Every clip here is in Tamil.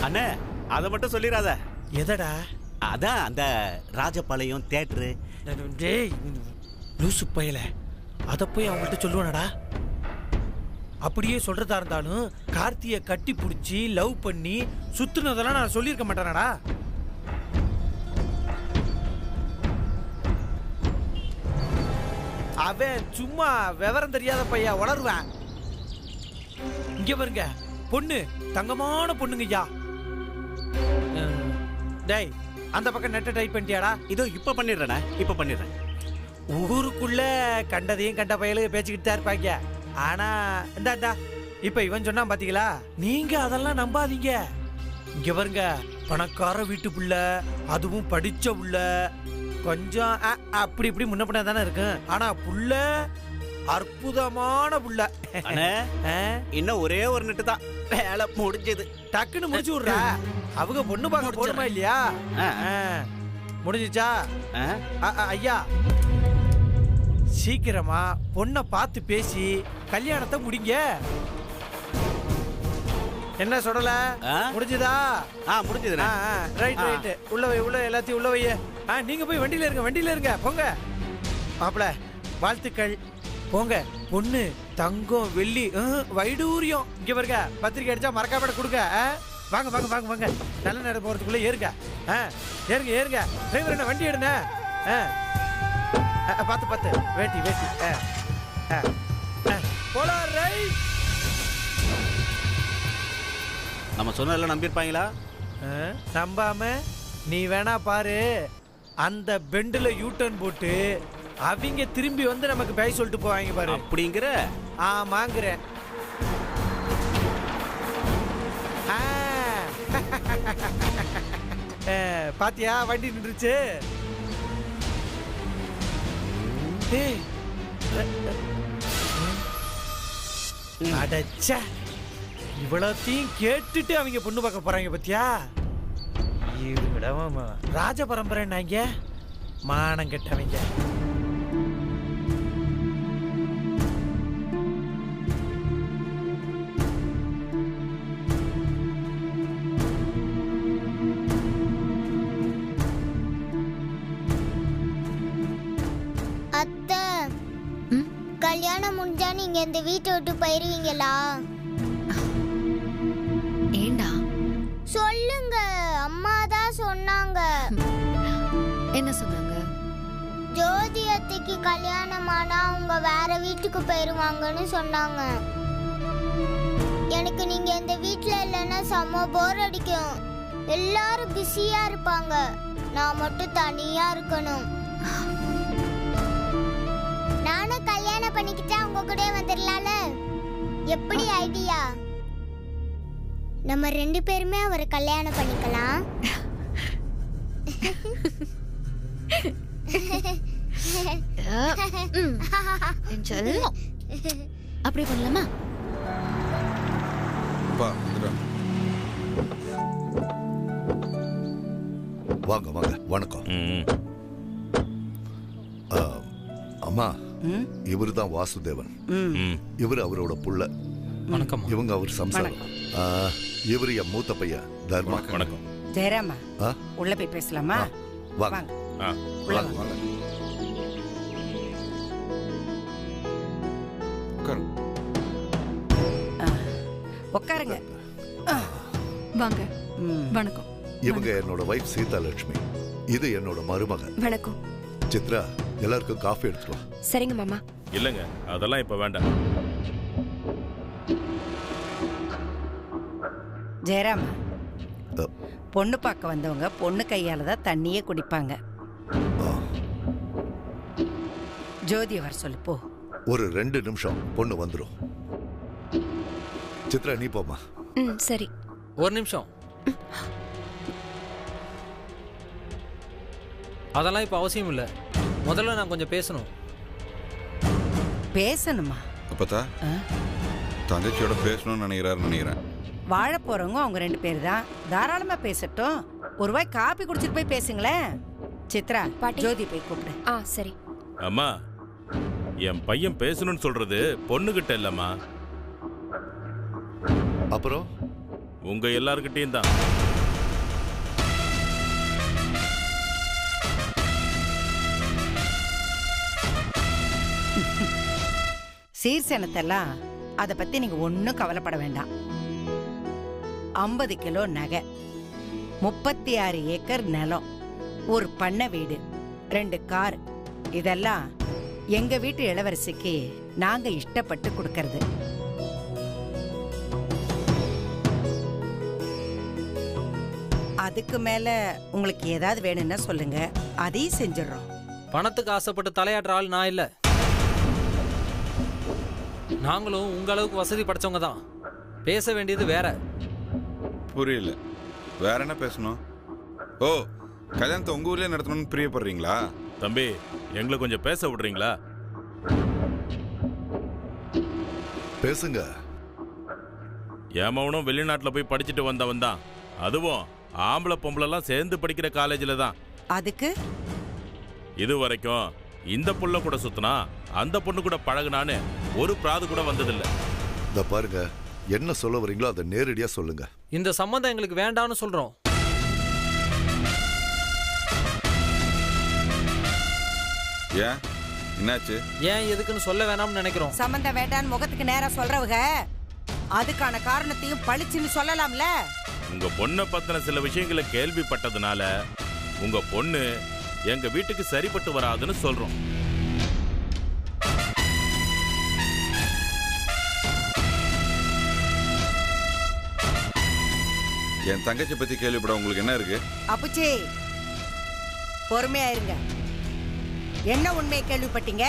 அண்ணே அதை மட்டும் சொல்லிடாத. எதடா? அதான் அந்த ராஜபாளையம் தியேட்டரு. டேய் லூசு பயல, அதை போய் அவங்கள்ட்ட சொல்லுவானடா? அப்படியே சொல்றதா இருந்தாலும் கார்த்தியை கட்டி பிடிச்சி லவ் பண்ணி சுத்துனதெல்லாம் நான் சொல்லியிருக்க மாட்டேனடா. அவன் சும்மா விவரம் தெரியாத பையா வளருவான். இங்க பாருங்க, பொண்ணு தங்கமான பொண்ணுங்கய்யா. டேய் அந்த பக்கம் நெட்டை டைப் பண்ணிட்டியாடா? இதோ இப்ப பண்ணிடுறேண்ணே, இப்ப பண்ணிடுறேன். ஊருக்குள்ள கண்டதையும் கண்ட பயலுக்கு பேச்சுக்கிட்டு தான் இருப்பாங்க. ஆனா இந்தா இப்ப இவன் சொன்னா பாத்தீங்களா? நீங்க அதெல்லாம் நம்பாதீங்க. இங்க பாருங்க, பணக்கார வீட்டு புள்ள, அதுவும் படிச்ச புள்ள, கொஞ்சம் அப்படி இப்படி முன்ன பின்ன தானே இருக்கு. ஆனா புள்ள அற்புதமான புள்ள. இன்னும் ஒரே ஒரு நெட்டு தான், வேலை முடிஞ்சது. டக்குன்னு முடிச்சு விடுற. அவங்க பொண்ணு பார்க்க போடுமா இல்லையா? முடிஞ்சிச்சா? ஐயா சீக்கிரமா பொண்ணை பார்த்து பேசி கல்யாணத்தை முடிங்க. என்ன சொல்லல? முடிஞ்சதா? முடிஞ்சது. Right right. உள்ள எல்லாத்தையும் உள்ள வைய. நீங்க போய் வண்டியில இருங்க போங்க. மாப்பிள வாழ்த்துக்கள், போங்க. பொண்ணு தங்கம் வெள்ளி வைடூரியம். இங்க பாருங்க, பத்திரிக்கை அடிச்சா மறக்காம கொடுங்க. வாங்க வாங்க வாங்க வாங்க. நல்ல நேரம் போறதுக்குள்ள ஏறுங்க. ஏறுங்க. டிரைவர் என்ன வண்டி எடுங்க. பார்த்து வேட்டி போலாம். ரைட். நம்ம சொன்னதெல்லாம் நம்பிருப்பாங்களா? நம்பாம நீ வேணா பாரு. அந்த பெண்டுல யூட்டர்ன் போட்டு அவங்க திரும்பி வந்து நமக்கு பை சொல்லிட்டு போவாங்க பாரு. அப்படிங்கிற? ஆமாங்கிற. பாத்தியா வண்டி நின்றுச்சு. அடச்சா, இவ்வளத்தையும் கேட்டுட்டு அவங்க பொண்ணு பார்க்க போறாங்க பத்தியா? ராஜ பரம்பரை நாங்க மானம் கெட்டவங்க. அத்தை, கல்யாணம் முடிஞ்சா நீங்க இந்த வீட்டை விட்டு போயிருவீங்களா? ஏண்டா? சொல்லுங்க, அம்மா தான் சொன்னாங்க. என்ன சொன்னாங்க? ஜோதி அத்தைக்கு கல்யாணம் ஆனா அவங்க வேற வீட்டுக்கு போயிருவாங்கன்னு சொன்னாங்க. எனக்கு நீங்க இந்த வீட்டுல இல்லைன்னா செம்ம போர் அடிக்கும். எல்லாரும் பிஸியா இருப்பாங்க, நான் மட்டும் தனியா இருக்கணும். நானும் கல்யாணம் பண்ணிக்கிட்டா உங்க கூட வந்துடலாம்ல? எப்படி ஐடியா? நம்ம 2 பேருமே அவரை கல்யாணம் பண்ணிக்கலாம். அப்படி பண்ணலாமா? வாங்க வாங்க. வணக்கம் அம்மா. இவரு தான் வாசுதேவன். இவரு அவரோட புள்ள. வணக்கம். இவங்க அவர் சம்சாரம். இவரு என் மூத்த பையன் தர்மா. வணக்கம். ஜெயராமா, உள்ள போய் பேசலாமா? வாங்க. உட்காருங்க. வாங்க. வணக்கம். இவங்க என்னோட வைஃப் சீதா லட்சுமி. இது என்னோட மருமகன். வணக்கம். சித்ரா, எல்லாருக்கும் காஃபி எடுத்துட்டு வா. சரிங்க மாமா. இல்லங்க, அதெல்லாம் இப்ப வேண்டாம். ஜெயராமா, பொண்ணு பார்க்க வந்தவங்க பொண்ணு கையால தான் தண்ணியே குடிப்பாங்க. ஜோதி வர சொல்லு போ. ஒரு 2 நிமிஷம், பொண்ணு வந்துடும். சித்ரா நீ போமா. சரி. ஒரு நிமிஷம். அதெல்லாம் இப்ப அவசியம் இல்ல. முதல்ல நான் கொஞ்சம் பேசணும். பேசணுமா? அப்பதா தங்கச்சியோட பேசணும்னு நினைக்கிறேன். வாழ போறவங்க அவங்க 2 பேர் தான். தாராளமா பேசட்டும். ஒரு வாய் காப்பி குடிச்சிட்டு போய் பேசுங்களேன். சித்ரா, ஜோதி போய் கூப்பிடு. சரி. அம்மா, என் பையன் பேசணும்னு சொல்றது பொண்ணுகிட்ட இல்லம்மா, அப்புறம் உங்க எல்லார்கிட்டயும் தான். சீர்சனத்தெல்லாம் அதை பத்தி நீங்க ஒன்னும் கவலைப்பட வேண்டாம். 50 கிலோ நகை, 36 ஏக்கர் நிலம், ஒரு பண்ணை வீடு, 2 கார், இதெல்லாம் எங்க வீட்டு இளவரசிக்கு நாங்க இஷ்டப்பட்டு கொடுக்கறது. அதுக்கு மேல உங்களுக்கு ஏதாவது வேணும்னா சொல்லுங்க, அதையும் செஞ்சிடறோம். பணத்துக்கு ஆசைப்பட்டு தலையாடுற ஆள் நான் இல்ல. நாங்களும் உங்க அளவுக்கு வசதி படைச்சவங்க தான். பேச வேண்டியது வேற. புரியல, வேற என்ன பேசணும்? ஓ, கல்யாணத்தை உங்க ஊர்லயே நடத்தணும்னு பிரியப்படுறீங்களா? தம்பி, எங்களை கொஞ்சம் பேச விடுறீங்களா? பேசுங்க. ஏமவனும் வெளிநாட்டுல போய் படிச்சுட்டு வந்தவன் தான். அதுவும் ஆம்பளை பொம்பளைலாம் சேர்ந்து படிக்கிற காலேஜில் தான். அதுக்கு இது வரைக்கும் இந்த புள்ள கூட சுத்தினா அந்த பொண்ணு கூட பழகுனான்னு ஒரு பிராது கூட வந்ததில்ல. இந்த பாருங்க, என்ன சொல்ல வரீங்களோ அதை நேரடியா சொல்லுங்க. இந்த சம்பந்தம் எங்களுக்கு வேண்டாம்னு சொல்றோம். ஏன், என்னாச்சு? ஏன் எதுக்குன்னு சொல்ல வேணாம்னு நினைக்கிறோம். சம்பந்தம் வேண்டான்னு முகத்துக்கு நேரா சொல்றவங்க அதுக்கான காரணத்தையும் பளிச்சுன்னு சொல்லலாம்ல. உங்க பொண்ணை பத்தின சில விஷயங்களை கேள்விப்பட்டதுனால உங்க பொண்ணு எங்க வீட்டுக்கு சரிப்பட்டு வராதுன்னு சொல்றோம். என் தங்கச்சி பத்தி கேள்விப்பட உங்களுக்கு என்ன இருக்கு? அப்புச்சி, பொறுமையா இருங்க. என்ன உண்மையை கேள்விப்பட்டீங்க?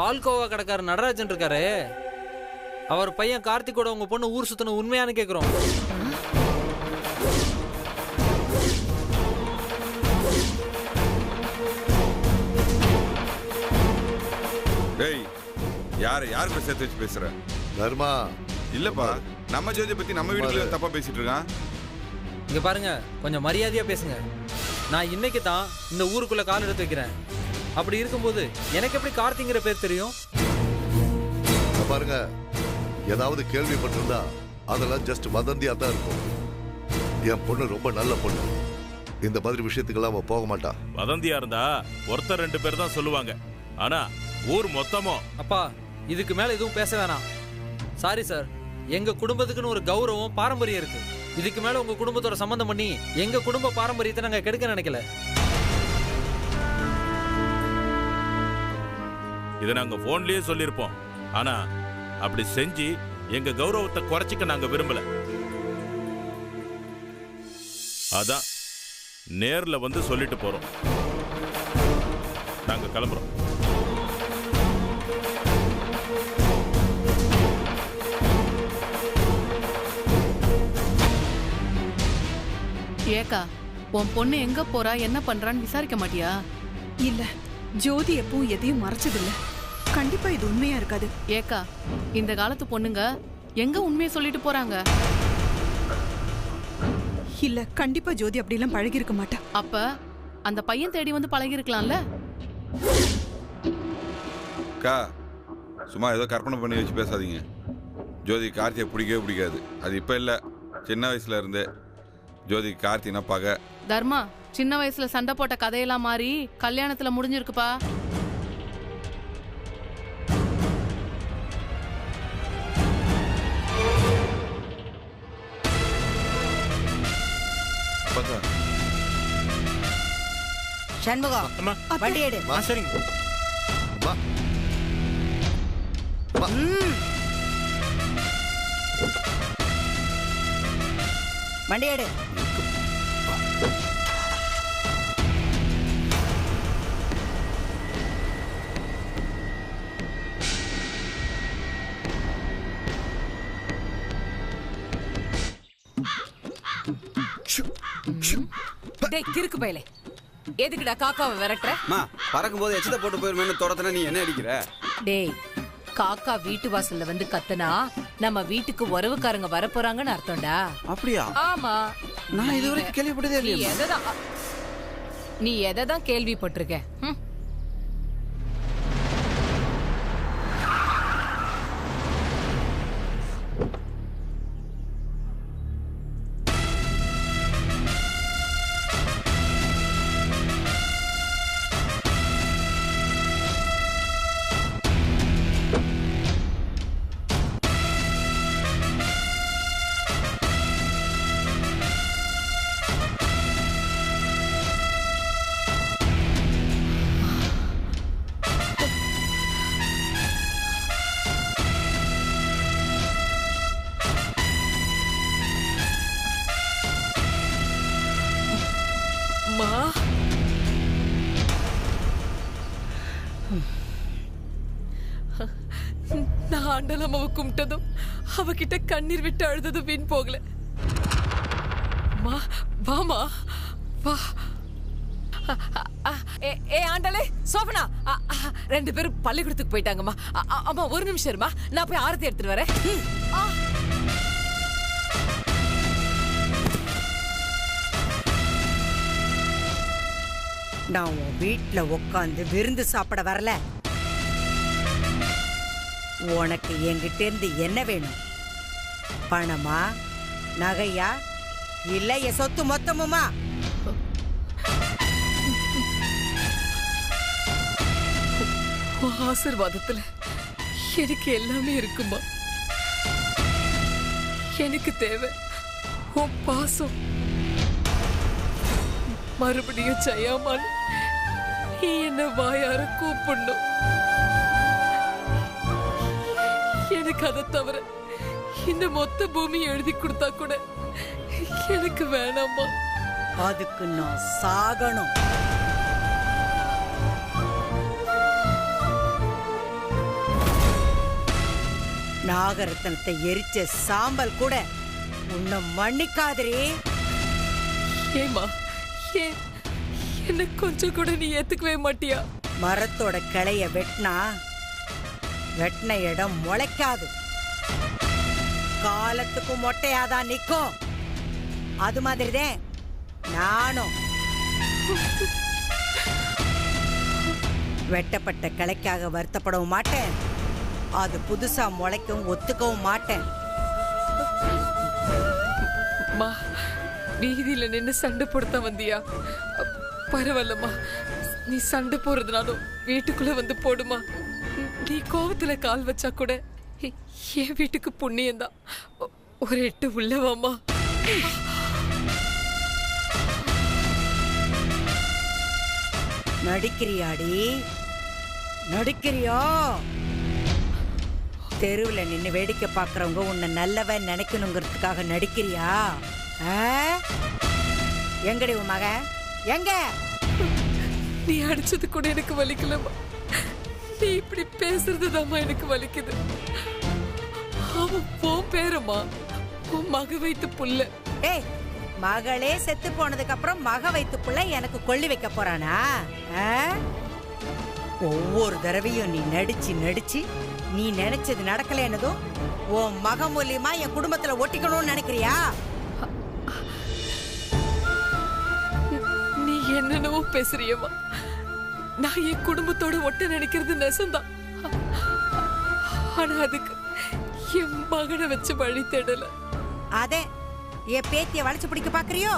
பால்கோவா கடைக்காரர் நடராஜன் இருக்காரு, அவர் பையன் கார்த்திகோட உங்க பொண்ணு ஊர் சுத்தின உண்மையானு கேக்குறோம். டேய், யாருக்கு சேர்த்து வச்சு பேசுற? தர்மா, இல்லப்பா, நம்ம ஜோதியை பத்தி நம்ம வீட்டுல தப்பா பேசிட்டு இருக்கான். இங்க பாருங்க, கொஞ்சம் மரியாதையா பேசுங்க. நான் இன்னைக்கு தான் இந்த ஊருக்குள்ள கால் எடுத்து வைக்கிறேன். அப்படி இருக்கும்போது எனக்கு எப்படி கார்த்திங்கிற பேர் தெரியும்? பாருங்க, ஏதாவது கேள்விப்பட்டிருந்தா அதெல்லாம் ஜஸ்ட் வதந்தியா தான் இருக்கும். என் பொண்ணு ரொம்ப நல்ல பொண்ணு. இந்த மாதிரி விஷயத்துக்கெல்லாம் அவ போக மாட்டா. வதந்தியா இருந்தா ஒருத்தர் 2 பேர் தான் சொல்லுவாங்க. ஆனா ஊர் மொத்தமோ. அப்பா, இதுக்கு மேல எதுவும் பேச வேணாம். சாரி சார், எங்க குடும்பத்துக்குன்னு ஒரு கௌரவம் பாரம்பரியம் இருக்கு. இதுக்கு மேல உங்க குடும்பத்தோட சம்பந்தம் பண்ணி எங்க குடும்ப பாரம்பரியத்தை நாங்க கெடுக்க நினைக்கல. இதை நாங்க போன்லயே சொல்லிருப்போம். ஆனா அப்படி செஞ்சு எங்க கௌரவத்தை குறைச்சிக்க நாங்க விரும்பல. அதான் நேர்ல வந்து சொல்லிட்டு போறோம். நாங்க கிளம்புறோம். ஏக்கா, உன் பொண்ணு எங்க போறா, என்ன பண்றான்னு விசாரிக்க மாட்டியா? இல்ல, ஜோதி எப்பவும் எதையும் மறைச்சதில்ல. கண்டிப்பா இது உண்மையா இருக்காது. ஏக்கா, இந்த காலத்து பொண்ணுங்க எங்க உண்மையை சொல்லிட்டு போறாங்க? இல்ல, கண்டிப்பா ஜோதி அப்படிலாம் பழகி இருக்க மாட்டா. அப்ப அந்த பையன் தேடி வந்து பழகி இருக்கலாம்ல. அக்கா, சும்மா ஏதோ கற்பனை பண்ணி வச்சு பேசாதீங்க. ஜோதி கார்த்தியை பிடிக்கவே பிடிக்காது. அது இப்ப இல்ல, சின்ன வயசுல இருந்தே ஜோதி கார்த்தினா பகை. தர்மா, சின்ன வயசுல சண்டை போட்ட கதையெல்லாம் மாறி கல்யாணத்துல முடிஞ்சிருக்குப்பா. சண்முகம், வண்டி எடு. சரிங்க. அம்மா, வண்டி எடு. டேய் கிறுக்கு பயலே, எதுக்குடா காக்காவை விரட்டுற? பறக்கும் போது எச்சத்தை போட்டு போயிருமேன்னு துரத்துனா நீ என்ன அடிக்கிற? டேய், காக்கா வீட்டு வாசல்ல வந்து கத்துனா நம்ம வீட்டுக்கு உறவுக்காரங்க வரப்போறாங்கன்னு அர்த்தம்டா. அப்படியா? ஆமா. நான் இதுவரைக்கும் கேள்விப்பட்டதே இல்லையே. நீ எதைதான் கேள்விப்பட்டிருக்க? ஆண்டலம்மாவை கும்பிட்டதும் அவகிட்ட கண்ணீர் விட்டு அழுததும் வீண் போகல. வாமா வா. ஏ ஆண்டலே சோபனா, 2 பேரும் பள்ளிக்கூடத்துக்கு போயிட்டாங்கம்மா. அம்மா ஒரு நிமிஷம் இருமா, நான் போய் ஆரத்தி எடுத்துட்டு வரேன். நான் உன் வீட்டுல உட்காந்து விருந்து சாப்பிட வரல. உனக்கு என்கிட்ட இருந்து என்ன வேணும்? பணமா, நகையா, இல்ல என் சொத்து மொத்தமுமா? ஆசீர்வாதத்துல எனக்கு எல்லாமே இருக்குமா. எனக்கு தேவை உன் பாசம். மறுபடியும் செய்யாமல் நீ என்ன வாயார கூப்பிடணும். எனக்கு அதை தவிர இந்த மொத்த பூமி எழுதி கொடுத்தா கூட எனக்கு வேணாமா. அதுக்கு நான் சாகணும். நாகரத்னத்தை எரிச்ச சாம்பல் கூட உன்னை மன்னிக்காதே. ஏமா, என்ன கொஞ்சம் கூட நீ ஏத்துக்கவே மாட்டியா? மரத்தோட கிளைய வெட்டின இடம் முளைக்காது, காலத்துக்கும் மொட்டையாதான் நிக்கும். அது மாதிரிதான் நானும். வெட்டப்பட்ட கிளைக்காக வருத்தப்படவும் மாட்டேன், அது புதுசா முளைக்கவும் ஒத்துக்கவும் மாட்டேன். வீதியில நின்று சண்டை போடுத்தா வந்தியா? பரவாயில்லம்மா, நீ சண்டை போறதுனாலும் வீட்டுக்குள்ள வந்து போடுமா. நீ கோவத்துல கால் வச்சா கூட என் வீட்டுக்கு புண்ணியம்தான். ஒரு 8 உள்ளவாமா. நடிக்கிறியாடி? நடிக்கிறியோ? தெருவில் நின்று வேடிக்கை பார்க்கறவங்க உன்னை நல்லவன் நினைக்கணுங்கிறதுக்காக நடிக்கிறியா? எங்கடி உன் மக? எங்க? நீ அடிச்சது கூட எனக்கு வலிக்கலமா. நீ இப்படி பேசுறதுதாம்மா எனக்கு வலிக்குது. அவன் உன் பேரம்மா, உன் மக வைத்து புள்ள. ஏய், மகளே செத்து போனதுக்கு அப்புறம் மக வைத்து புள்ள எனக்கு கொள்ளி வைக்க போறானா? ஒவ்வொரு தடவையும் நீ நடிச்சு நீ நினைச்சது நடக்கல என்னதும் உன் மக மூலியமா என் குடும்பத்துல ஒட்டிக்கணும்னு நினைக்கிறியா? நீ என்னென்னவோ பேசுறியம்மா. நான் என் குடும்பத்தோட ஒட்ட நினைக்கிறது நெசந்தான். ஆனா அதுக்கு என் மகனை வச்சு வழி தேடல. அதே என் பேத்திய வளைச்சு பிடிக்க பாக்குறியோ?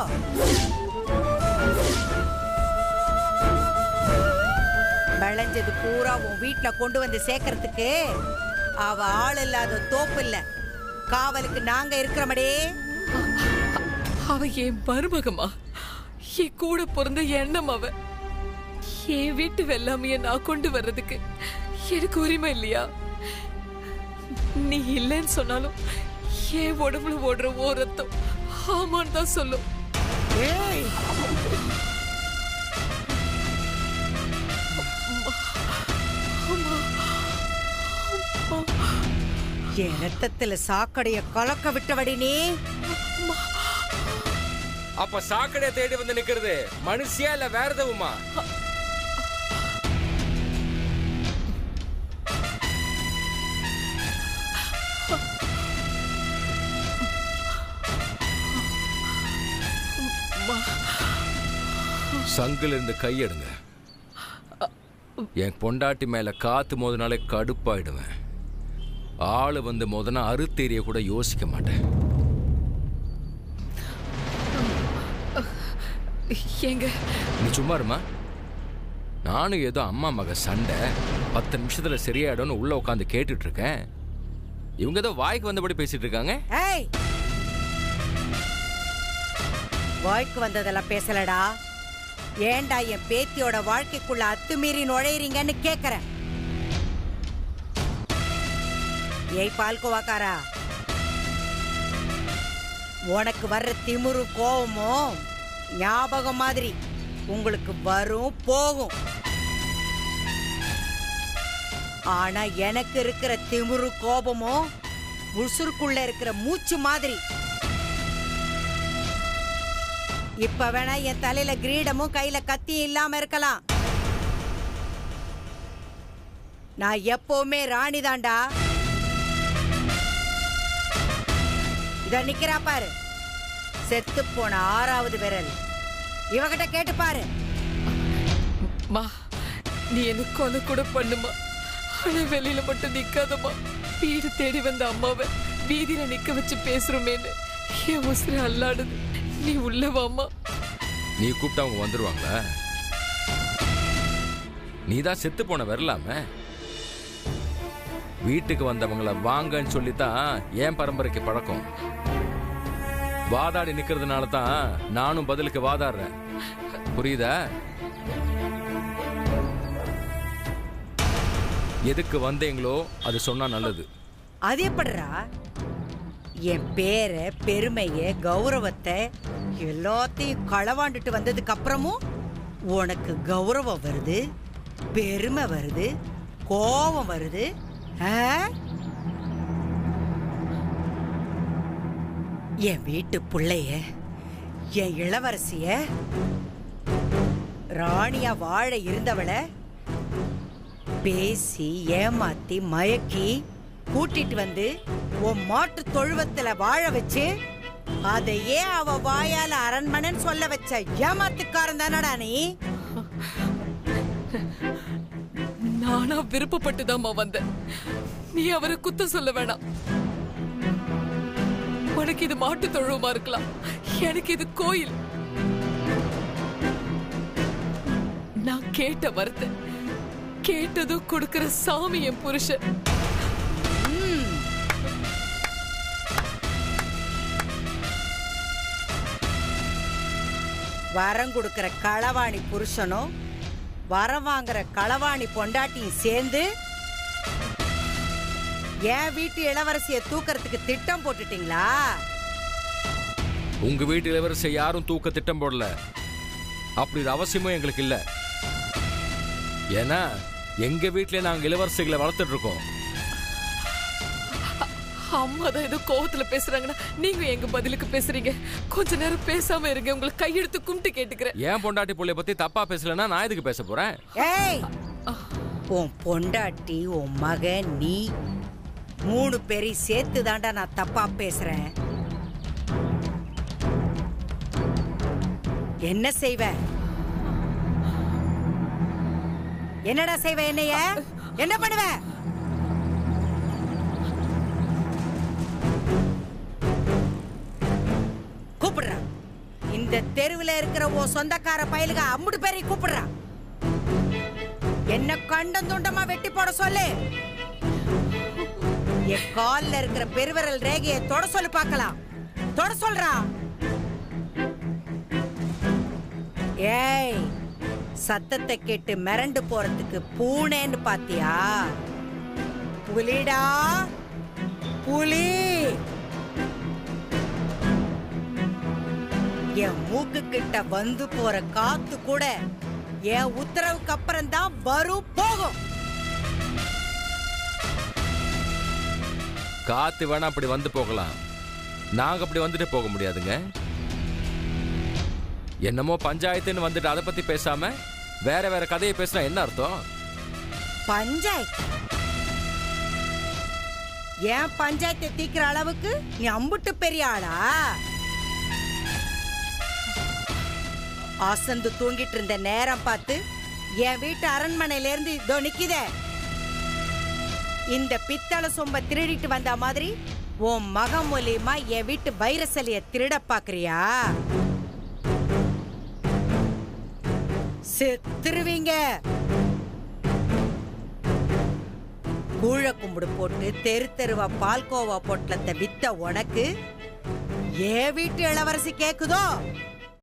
விளைஞ்சது பூரா உன் வீட்டுல கொண்டு வந்து சேர்க்கறதுக்கு அவ ஆள் இல்லாத தோப்பு இல்ல, காவலுக்கு நாங்க இருக்கிறோமடே. அவ என் மருமகமா, என் கூட பிறந்த எண்ணம். அவ என் வீட்டு வெள்ளாமைய நான் கொண்டு வர்றதுக்கு எனக்கு உரிமை இல்லையா? நீ இல்லைன்னு சொன்னாலும் என் உடம்புல ஓடுற ஓ ரத்தம் ஆமான்னு தான் சொல்லும். என் ரத்தத்துல சாக்கடைய கலக்க விட்டவடி நீ. அப்ப சாக்கடைய தேடி வந்து நிக்கிறது மனுஷியா இல்ல வேற எதுவுமா? சங்குல இருந்து கையெடுங்க. என் பொண்டாட்டி மேல காத்து மோதினாலே கடுப்பாயிடுவேன். ஆளு வந்து மோதனா அறுத்தேரிய கூட யோசிக்க மாட்டேன். நீ சும்மா இருமா. நானும் ஏதோ அம்மா மக சண்டை 10 நிமிஷத்துல சரியாயிடும்னு உள்ள உட்காந்து கேட்டுட்டு இருக்கேன். இவங்க ஏதோ வாய்க்கு வந்தபடி பேசிட்டு இருக்காங்க. வாய்க்கு வந்ததெல்லாம் பேசலடா. ஏண்டா என் பேத்தியோட வாழ்க்கைக்குள்ள அத்துமீறி நுழையறீங்கன்னு கேக்குறேன். ஏய் பால்கோவாக்காரா, உனக்கு வர்ற திமிரு கோவமும் ஞாபகம் மாதிரி உங்களுக்கு வரும் போகும். ஆனா எனக்கு இருக்கிற திமிரு கோபமும் உசுருக்குள்ள இருக்கிற மூச்சு மாதிரி. இப்ப வேணா என் தலையில கிரீடமும் கையில கத்தியும் இல்லாம இருக்கலாம். நான் எப்பவுமே ராணி தாண்டா. இத நிக்கிறா பாரு, செத்து போன 6வது விரல். இவகிட்ட கேட்டு பாரு. மா, நீ என்ன கொலை கூட பண்ணுமா, ஆனா வெளியில மட்டும் நிக்காதமா. வீடு தேடி வந்த அம்மாவை வீதியில நிக்க வச்சு பேசுறோமேன்னு என் உசுறு அல்லாடுது. நீ உள்ள வாமா. நீ கூப்பிட்டு அவங்க வந்துருவாங்களா? நீதான் செத்து போன வரலாம. வீட்டுக்கு வந்தவங்கள வாங்கன்னு சொல்லித்தான் என் பரம்பரைக்கு பழக்கம். வாதாடி நிக்கிறதுனால தான் நானும் பதிலுக்கு வாதாடுறேன். புரியுதா? எதுக்கு வந்தீங்களோ அது சொன்னா நல்லது. அது எப்படிரா? என் பேரை, பெருமைய, கௌரவத்தை எல்லாத்தையும் களவாண்டுட்டு வந்ததுக்கு அப்புறமும் உனக்கு கௌரவம் வருது, பெருமை வருது, கோபம் வருது. என் வீட்டு பிள்ளைய, என் இளவரசிய, ராணியா வாழ இருந்தவளை பேசி ஏமாத்தி மயக்கி கூட்டிட்டு வந்து உன் மாட்டு தொழுவத்துல வாழ வச்சு அதையே அவ வாயால அரண்மனைன்னு சொல்ல வச்ச ஏமாத்துக்காரன் தானடா நீ. நானா விருப்பப்பட்டுதாம்மா வந்தேன். நீ அவரை குத்த சொல்ல வேணாம். உனக்கு இது மாட்டு தொழுவமா இருக்கலாம், எனக்கு இது கோயில். நான் கேட்ட வார்த்தை கேட்டதும் கொடுக்கிற சாமி என் புருஷன். வரம் கொடுக்கிற களவாணி புருஷனும் வரம் வாங்குற களவாணி பொண்டாட்டியும் சேர்ந்து என் வீட்டு இளவரசிய தூக்கறதுக்கு திட்டம் போட்டுட்டீங்களா? உங்க வீட்டு இளவரசியை யாரும் தூக்க திட்டம் போடல. அப்படி ஒரு அவசியமும் எங்களுக்கு இல்ல. ஏன்னா எங்க வீட்டுல நாங்க இளவரசிகளை வளர்த்துட்டு இருக்கோம். அம்மா தான் ஏதோ கோவத்துல பேசுறாங்கன்னா நீங்க எங்க பதிலுக்கு பேசுறீங்க. கொஞ்ச நேரம் பேசாம இருங்க, உங்களுக்கு கையெடுத்து கும்பிட்டு கேட்டுக்கிறேன். ஏன் பொண்டாட்டி புள்ளைய பத்தி தப்பா பேசலன்னா நான் எதுக்கு பேச போறேன்? ஏய், உன் பொண்டாட்டி, உன் மகன், நீ 3 பேரையும் சேர்த்து தாண்டா நான் தப்பா பேசுறேன். என்ன செய்வ? என்னடா செய்வ? என்னைய என்ன பண்ணுவ? கூப்பிடுறா. இந்த தெருவில் இருக்கிற ஓ சொந்தக்கார பயலுக அம்முடு பேரை கூப்பிடுறா. என்ன கண்டம் துண்டமா வெட்டி போட சொல்லு. என் கால்ல இருக்கிற பெருவிரல் ரேகையை தொட சொல்லு பார்க்கலாம். தொட சொல்றா. ஏய், சத்தத்தை கேட்டு மிரண்டு போறதுக்கு பூனேன்னு பாத்தியா? புலிடா, புலி. என் மூக்கு கிட்ட வந்து போற காத்து கூட என் உத்தரவுக்கு அப்புறம் தான் வரும் போகும். காத்து வேணா அப்படி வந்து போகலாம், நாங்க அப்படி வந்துட்டு போக முடியாதுங்க. என்னமோ பஞ்சாயத்துன்னு வந்துட்டு அதை பத்தி பேசாம வேற வேற கதையை பேசினா என்ன அர்த்தம்? பஞ்சாயத்து? ஏன் பஞ்சாயத்தை தீக்கிற அளவுக்கு நீ அம்புட்டு பெரிய ஆளா? ஆசந்து தூங்கிட்டு இருந்த நேரம் பார்த்து என் வீட்டு அரண்மனையில இருந்து இதோ நிக்குதே இந்த பித்தளை சொம்ப திருடிட்டு வந்த மாதிரி உன் மகன் மூலியமா என் வீட்டு வைரசலிய திருட பாக்குறியா? செத்துருவீங்க. கூழ கும்பிடு போட்டு தெரு தெருவா பால்கோவா பொட்டலத்தை வித்த உனக்கு என் வீட்டு இளவரசி கேக்குதோ?